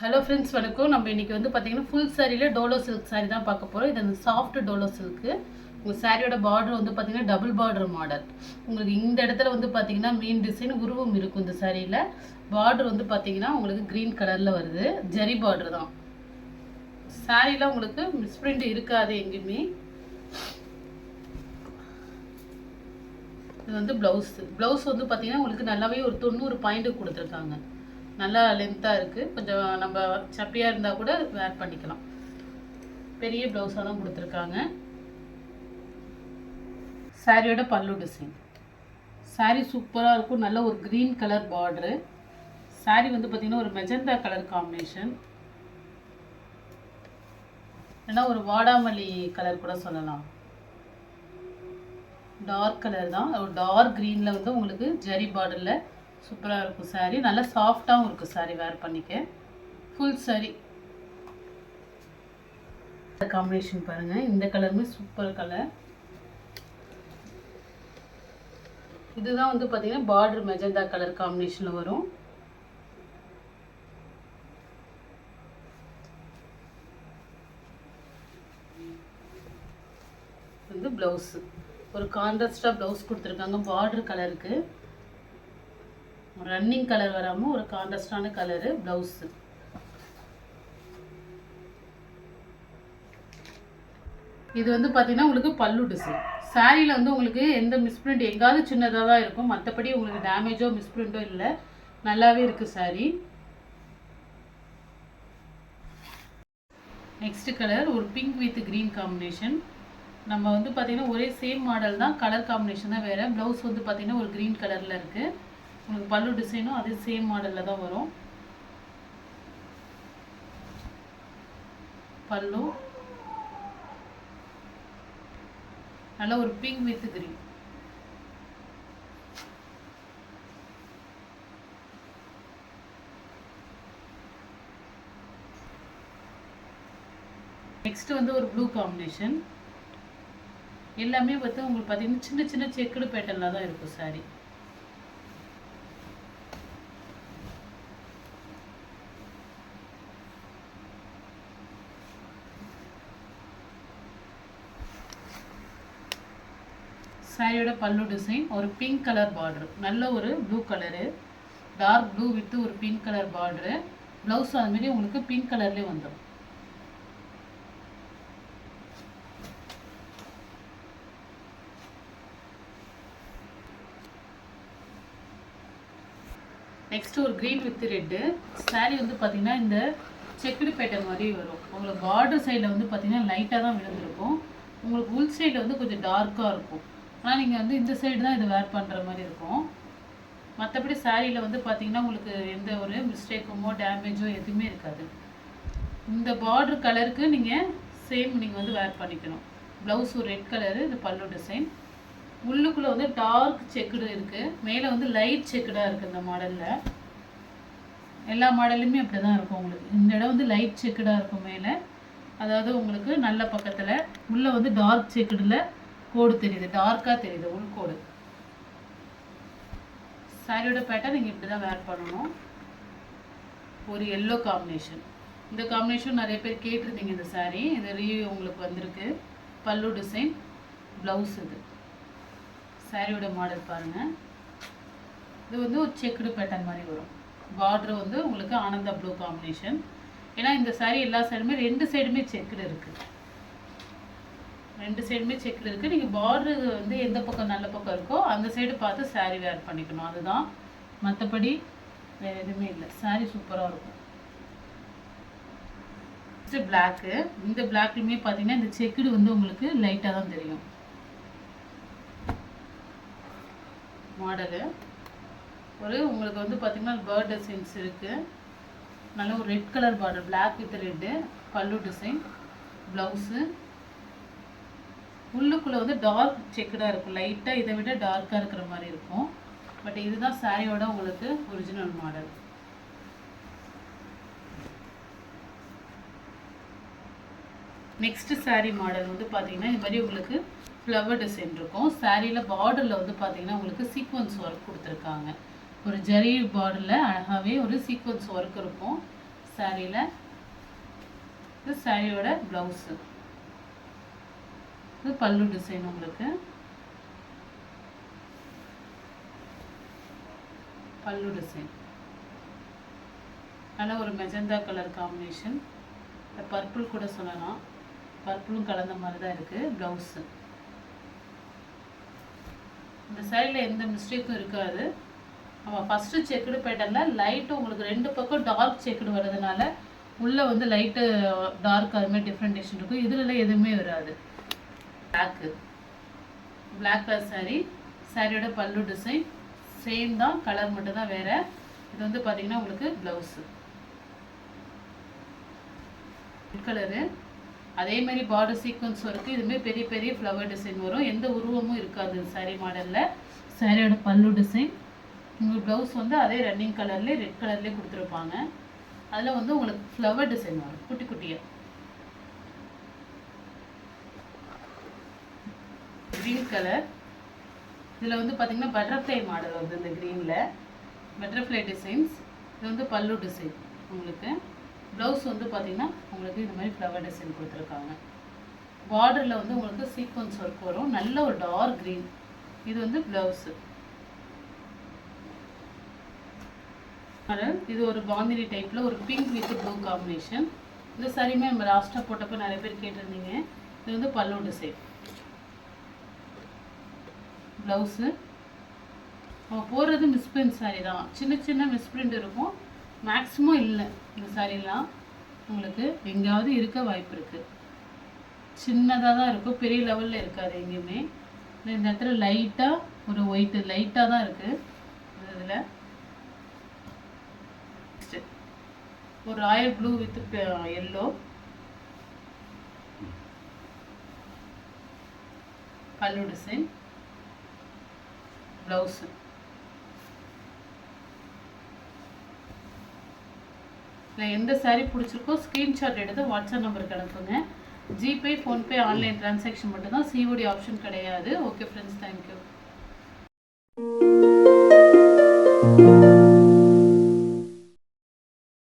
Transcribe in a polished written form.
Hello friends, வணக்கம். நம்ம இன்றைக்கி வந்து பார்த்திங்கன்னா ஃபுல் சாரியில் டோலோ சில்க் சாரி தான் பார்க்க போகிறோம். இது அந்த சாஃப்ட் டோலோ சில்க்கு. உங்கள் சாரியோட பார்டர் வந்து பார்த்திங்கன்னா டபுள் பார்டர் மாடல். உங்களுக்கு இந்த இடத்துல வந்து பார்த்திங்கன்னா மெயின் டிசைன் உருவம் இருக்கும். இந்த சாரியில் பார்டர் வந்து பார்த்திங்கன்னா உங்களுக்கு க்ரீன் கலரில் வருது. ஜரி பார்டர் தான். சாரியில் உங்களுக்கு மிஸ்பிரிண்ட் இருக்காது எங்கேயுமே. இது வந்து ப்ளவுஸ் வந்து பார்த்திங்கன்னா உங்களுக்கு நல்லாவே ஒரு 90 பாயிண்ட் கொடுத்துருக்காங்க. நல்லா லென்த்தாக இருக்குது. கொஞ்சம் நம்ம சப்பியாக இருந்தால் கூட வேர் பண்ணிக்கலாம். பெரிய ப்ளவுஸாக தான் கொடுத்துருக்காங்க. சாரியோட பல்லு டிசைன். சாரி சூப்பராக இருக்கும். நல்ல ஒரு க்ரீன் கலர் பார்டரு. சாரி வந்து பார்த்திங்கன்னா ஒரு மெஜந்தா கலர் காம்பினேஷன். இல்லைன்னா ஒரு வாடாமல்லி கலர் கூட சொல்லலாம். டார்க் கலர் தான். ஒரு டார்க் க்ரீனில் வந்து உங்களுக்கு ஜரி பார்டரில் சூப்பராக இருக்கும். சாரி நல்லா சாஃப்டாகவும் இருக்குது. சாரி வேர் பண்ணிக்க ஃபுல் சாரி காம்பினேஷன் பாருங்கள். இந்த கலருமே சூப்பர் கலர். இதுதான் வந்து பார்த்தீங்கன்னா பார்டர் மெஜந்தா கலர் காம்பினேஷனில் வரும். வந்து ப்ளவுஸு ஒரு கான்ட்ராஸ்டாக ப்ளவுஸ் கொடுத்துருக்காங்க. பார்டர் கலருக்கு ரன்னிங் கலர் வராமல் ஒரு கான்ட்ராஸ்டான கலரு ப்ளவுஸு. இது வந்து பார்த்தீங்கன்னா உங்களுக்கு பல்லு டிசைன். சாரியில் வந்து உங்களுக்கு எந்த மிஸ்பிரிண்ட் எங்காவது சின்னதாக தான் இருக்கும். மற்றபடி உங்களுக்கு டேமேஜோ மிஸ்பிரிண்ட்டோ இல்லை. நல்லாவே இருக்குது சாரி. நெக்ஸ்ட் கலர் ஒரு பிங்க் வித் க்ரீன் காம்பினேஷன். நம்ம வந்து பார்த்திங்கன்னா ஒரே சேம் மாடல் தான், கலர் காம்பினேஷன் தான் வேறு. ப்ளவுஸ் வந்து பார்த்திங்கன்னா ஒரு க்ரீன் கலரில் இருக்குது. உங்களுக்கு பல்லு டிசைனும் அதே சேம் மாடலில் தான் வரும். பல்லு நல்ல ஒரு பிங்க் வித் கிரீன். நெக்ஸ்ட் வந்து ஒரு ப்ளூ காம்பினேஷன். எல்லாமே வந்து உங்களுக்கு பார்த்தீங்கன்னா சின்ன சின்ன செக்குடு பேட்டர்னில் தான் இருக்கும் சாரி. சாரியோட பல்லு டிசைன் ஒரு பிங்க் கலர் பார்டர். நல்ல ஒரு blue colour, dark blue with ஒரு பிங்க் கலர் பார்டரு. ப்ளவுஸ் அதுமாரி உங்களுக்கு பிங்க் கலர்லேயே வந்துடும். நெக்ஸ்ட் ஒரு க்ரீன் வித் ரெட்டு. சாரி வந்து பார்த்தீங்கன்னா இந்த செக்குடு பேட்டர்ன் மாதிரி வரும். உங்களுக்கு பார்டர் சைடில் வந்து பார்த்தீங்கன்னா லைட்டாக தான் விழுந்திருக்கும். உங்களுக்கு உள் சைடில் வந்து கொஞ்சம் டார்க்காக இருக்கும். ஆனால் நீங்கள் வந்து இந்த சைடு தான் இது வேர் பண்ணுற மாதிரி இருக்கும். மற்றபடி சாரியில் வந்து பார்த்திங்கன்னா உங்களுக்கு எந்த ஒரு மிஸ்டேக்குமோ டேமேஜோ எதுவுமே இருக்காது. இந்த பார்டர் கலருக்கு நீங்கள் சேம் நீங்கள் வந்து வேர் பண்ணிக்கணும். ப்ளவுஸ் ஒரு ரெட் கலரு. இது பல்லு டிசைன். உள்ளுக்குள்ளே வந்து டார்க் செக்குடு இருக்குது. மேலே வந்து லைட் செக்குடாக இருக்குது. இந்த மாடலில் எல்லா மாடலுமே அப்படி தான் இருக்கும். உங்களுக்கு இந்த இடம் வந்து லைட் செக்குடாக இருக்கும் மேலே. அதாவது உங்களுக்கு நல்ல பக்கத்தில் உள்ளே வந்து டார்க் செக்குடில் கோடு தெரியுது, டார்க்காக தெரியுது உள்கோடு. சாரியோட பேட்டர்ன் நீங்கள் இப்படி தான் வேர் பண்ணணும். ஒரு எல்லோ காம்பினேஷன். இந்த காம்பினேஷன் நிறைய பேர் கேட்டிருந்தீங்க. இந்த சாரீ இது ரிவ்யூ உங்களுக்கு வந்திருக்கு. பல்லு டிசைன், ப்ளவுஸ். இது சாரியோட மாடல் பாருங்கள். இது வந்து ஒரு செக்குடு பேட்டர்ன் மாதிரி வரும். பார்டர் வந்து உங்களுக்கு ஆனந்தா ப்ளூ காம்பினேஷன். ஏன்னா இந்த சாரீ எல்லா சைடுமே ரெண்டு சைடுமே செக்குடு இருக்குது. ரெண்டு சைடுமே செக்குடு இருக்குது. நீங்கள் பார்டர் வந்து எந்த பக்கம் நல்ல பக்கம் இருக்கோ அந்த சைடு பார்த்து சாரீ வேர் பண்ணிக்கணும். அதுதான், மற்றபடி வேறு எதுவுமே இல்லை. சாரீ சூப்பராக இருக்கும். Next black. இந்த பிளாக்லையுமே பார்த்தீங்கன்னா இந்த செக்குடு வந்து உங்களுக்கு லைட்டாக தான் தெரியும். மாடலு ஒரு உங்களுக்கு வந்து பார்த்திங்கன்னா பேர்ட் டிசைன்ஸ் இருக்குது. நல்ல ஒரு red colour border, black with red. பல்லு டிசைன், ப்ளவுஸு. உள்ளுக்குள்ளே வந்து டார்க் செக்குடாக இருக்கும். லைட்டாக இதை விட டார்க்காக இருக்கிற மாதிரி இருக்கும். பட் இதுதான் சாரியோட உங்களுக்கு original model. Next sari model வந்து பார்த்தீங்கன்னா இது மாதிரி உங்களுக்கு ஃப்ளவர் டிசைன் இருக்கும். சாரியில் பார்டரில் வந்து பார்த்தீங்கன்னா உங்களுக்கு சீக்வன்ஸ் ஒர்க் கொடுத்துருக்காங்க. ஒரு ஜரி பார்டரில் அழகாகவே ஒரு சீக்வன்ஸ் ஒர்க் இருக்கும். சாரியில். இது சாரியோட ப்ளவுஸு. இது பல்லு டிசைன். உங்களுக்கு பல்லு டிசைன் நல்ல ஒரு மெஜந்தா கலர் காம்பினேஷன், பர்பிள் கூட சொல்லலாம், பர்பிளும் கலந்த மாதிரி தான் இருக்குது ப்ளவுஸு. இந்த சைடில் எந்த மிஸ்டேக்கும் இருக்காது. நம்ம ஃபஸ்ட்டு செக்குடு பேட்டர்னில் லைட்டு உங்களுக்கு 2 பக்கம் டார்க் செக்குடு வர்றதுனால உள்ளே வந்து லைட்டு டார்க் அதுமாதிரி டிஃப்ரெண்டேஷன் இருக்கும். இதில் எதுவுமே வராது. பிளாக் கலர் சாரீ, சாரியோட பல்லு டிசைன் சேம் தான், கலர் மட்டும் தான் வேறு. இது வந்து பார்த்தீங்கன்னா உங்களுக்கு ப்ளவுஸு ரெட் கலரு. அதேமாதிரி பார்டர் சீக்வன்ஸ் இருக்குது. இதுமாரி பெரிய பெரிய ஃப்ளவர் டிசைன் வரும். எந்த உருவமும் இருக்காது சாரீ மாடலில். சாரியோட பல்லு டிசைன். உங்களுக்கு ப்ளவுஸ் வந்து அதே ரன்னிங் கலர்லேயே ரெட் கலர்லேயே கொடுத்துருப்பாங்க. அதில் வந்து உங்களுக்கு ஃப்ளவர் டிசைன் வரும் குட்டி குட்டியாக. Green colour. இதில் வந்து பார்த்திங்கன்னா பட்டர்ஃப்ளை மாடல் வருது. இந்த க்ரீனில் பட்டர்ஃப்ளை டிசைன்ஸ். இது வந்து பல்லு டிசைன். உங்களுக்கு ப்ளவுஸ் வந்து பார்த்திங்கன்னா உங்களுக்கு இந்த மாதிரி ஃப்ளவர் டிசைன் கொடுத்துருக்காங்க. பார்டரில் வந்து உங்களுக்கு சீக்வன்ஸ் ஒர்க் வரும். நல்ல ஒரு டார்க் க்ரீன். இது வந்து ப்ளவுஸு. இது ஒரு பாந்தினி டைப்பில் ஒரு பிங்க் வித் ப்ளூ காம்பினேஷன். இந்த சாரியுமே நம்ம லாஸ்ட்டாக போட்டப்போ நிறைய பேர் கேட்டிருந்தீங்க. இது வந்து பல்லு டிசைன். ப்ளவுஸு நம்ம போடுறது மிஸ்பிரிண்ட் சாரீ தான். சின்ன சின்ன மிஸ்பிரிண்ட் இருக்கும், மேக்ஸிமம் இல்லை. இந்த சாரீலாம் உங்களுக்கு எங்கேயாவது இருக்க வாய்ப்பு இருக்குது. சின்னதாக தான் இருக்கும், பெரிய லெவலில் இருக்காது எங்கேயுமே. இந்த இடத்துல லைட்டாக ஒரு ஒயிட்டு லைட்டாக தான் இருக்குது. இதில் ஒரு ராயல் ப்ளூ வித் எல்லோ, பல்லு டிசைன், ப்ளவுஸு. இதில் எந்த சாரீ பிடிச்சிருக்கோ ஸ்க்ரீன்ஷாட் எடுத்து வாட்ஸ்அப் நம்பருக்கு அனுப்புங்க. ஜிபே, ஃபோன்பே, ஆன்லைன் டிரான்சாக்ஷன் மட்டும்தான், சிஓடி ஆப்ஷன் கிடையாது. Okay friends, thank you.